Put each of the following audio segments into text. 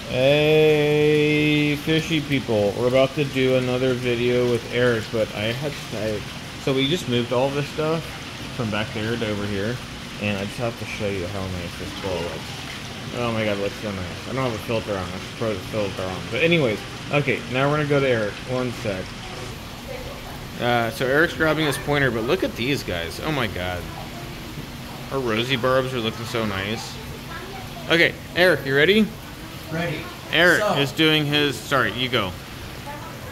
Hey, fishy people. We're about to do another video with Eric, but so we just moved all this stuff from back there to over here, and I just have to show you how nice this bowl looks. Oh my god, it looks so nice. I don't have a filter on. I should put a filter on. But anyways, okay, now we're gonna go to Eric. One sec. So Eric's grabbing his pointer, but look at these guys. Oh my god. Our rosy barbs are looking so nice. Okay, Eric, you ready? Ready. Eric is doing his, sorry, you go.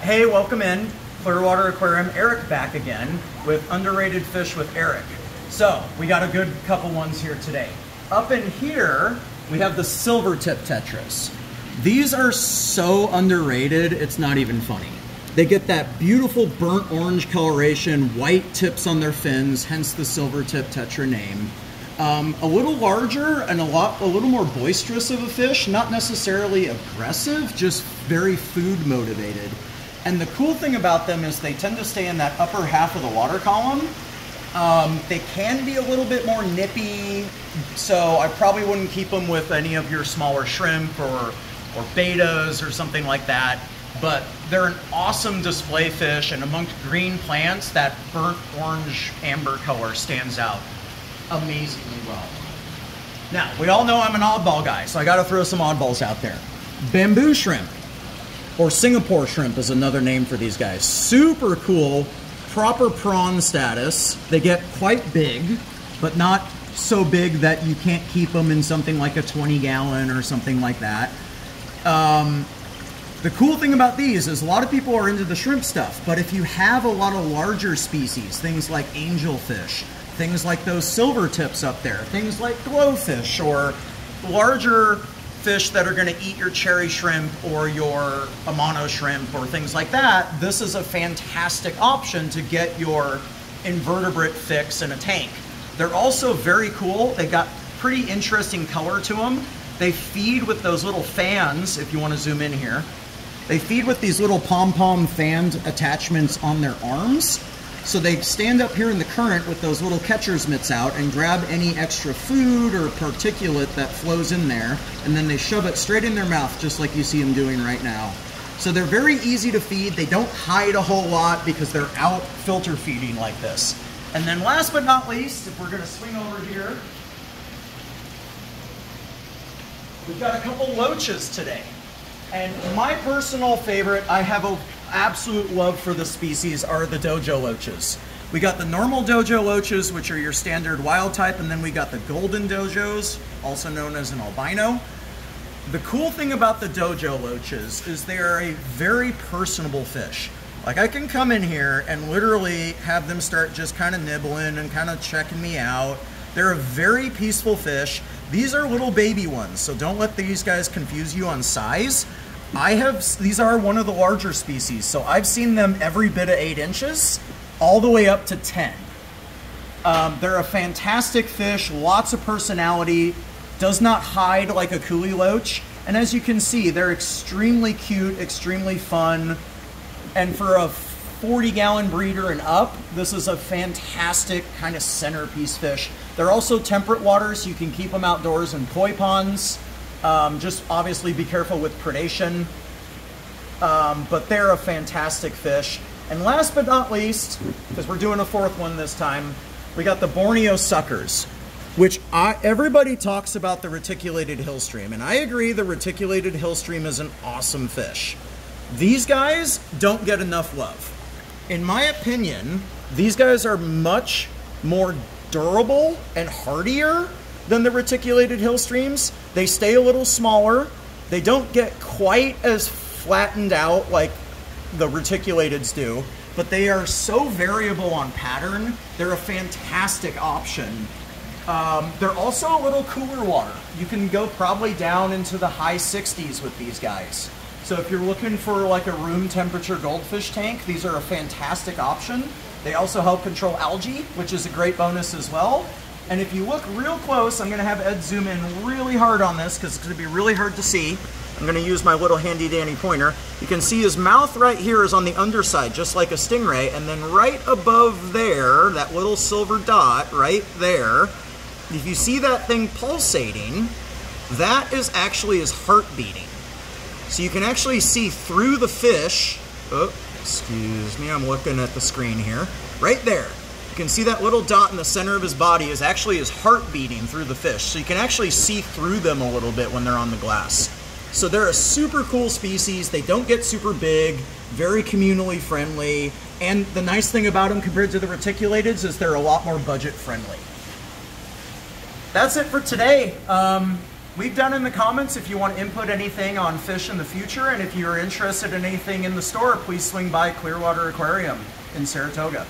Hey, welcome in. Clearwater Aquarium, Eric back again with Underrated Fish with Eric. So, we got a good couple ones here today. Up in here, we have the silver tip tetras. These are so underrated, it's not even funny. They get that beautiful burnt orange coloration, white tips on their fins, hence the silver tip tetra name. A little larger and a little more boisterous of a fish, not necessarily aggressive, just very food motivated. And the cool thing about them is they tend to stay in that upper half of the water column. They can be a little bit more nippy, so I probably wouldn't keep them with any of your smaller shrimp or betas or something like that. But they're an awesome display fish, and amongst green plants, that burnt orange amber color stands out amazingly well. Now, we all know I'm an oddball guy, so I gotta throw some oddballs out there. Bamboo shrimp, or Singapore shrimp is another name for these guys. Super cool, proper prawn status. They get quite big, but not so big that you can't keep them in something like a 20-gallon or something like that. The cool thing about these is a lot of people are into the shrimp stuff, but if you have a lot of larger species, things like angelfish, things like those silver tips up there, things like glowfish, or larger fish that are going to eat your cherry shrimp or your Amano shrimp or things like that, this is a fantastic option to get your invertebrate fix in a tank. They're also very cool. They got pretty interesting color to them. They feed with those little fans, if you want to zoom in here. They feed with these little pom-pom fanned attachments on their arms. So they stand up here in the current with those little catcher's mitts out and grab any extra food or particulate that flows in there, and then they shove it straight in their mouth, just like you see them doing right now. So they're very easy to feed. They don't hide a whole lot because they're out filter feeding like this. And then last but not least, if we're gonna swing over here, we've got a couple loaches today. And my personal favorite, I have an absolute love for the species, are the dojo loaches. We got the normal dojo loaches, which are your standard wild type, and then we got the golden dojos, also known as an albino. The cool thing about the dojo loaches is they are a very personable fish. Like, I can come in here and literally have them start just kind of nibbling and kind of checking me out. They're a very peaceful fish. These are little baby ones, so don't let these guys confuse you on size. These are one of the larger species, so I've seen them every bit of 8 inches, all the way up to 10. They're a fantastic fish, lots of personality, does not hide like a coolie loach, and as you can see, they're extremely cute, extremely fun, and for a 40-gallon breeder and up, this is a fantastic kind of centerpiece fish. They're also temperate waters, so you can keep them outdoors in koi ponds. Just obviously be careful with predation, but they're a fantastic fish. And last but not least, because we're doing a 4th one this time, we got the Borneo suckers, which everybody talks about the reticulated hillstream, and I agree the reticulated hillstream is an awesome fish. These guys don't get enough love. In my opinion, these guys are much more durable and hardier than the reticulated hillstreams. They stay a little smaller. They don't get quite as flattened out like the reticulateds do, but they are so variable on pattern. They're a fantastic option. They're also a little cooler water. You can go probably down into the high 60s with these guys. So if you're looking for like a room temperature goldfish tank, these are a fantastic option. They also help control algae, which is a great bonus as well. And if you look real close, I'm gonna have Ed zoom in really hard on this because it's gonna be really hard to see. I'm gonna use my little handy dandy pointer. You can see his mouth right here is on the underside, just like a stingray, and then right above there, that little silver dot right there, if you see that thing pulsating, that is actually his heart beating. So you can actually see through the fish. Oh, excuse me, I'm looking at the screen here. Right there. You can see that little dot in the center of his body is actually his heart beating through the fish. So you can actually see through them a little bit when they're on the glass. So they're a super cool species. They don't get super big, very communally friendly. And the nice thing about them compared to the reticulateds is they're a lot more budget friendly. That's it for today. Leave down in the comments if you want to input anything on fish in the future, and if you're interested in anything in the store, please swing by Clearwater Aquarium in Saratoga.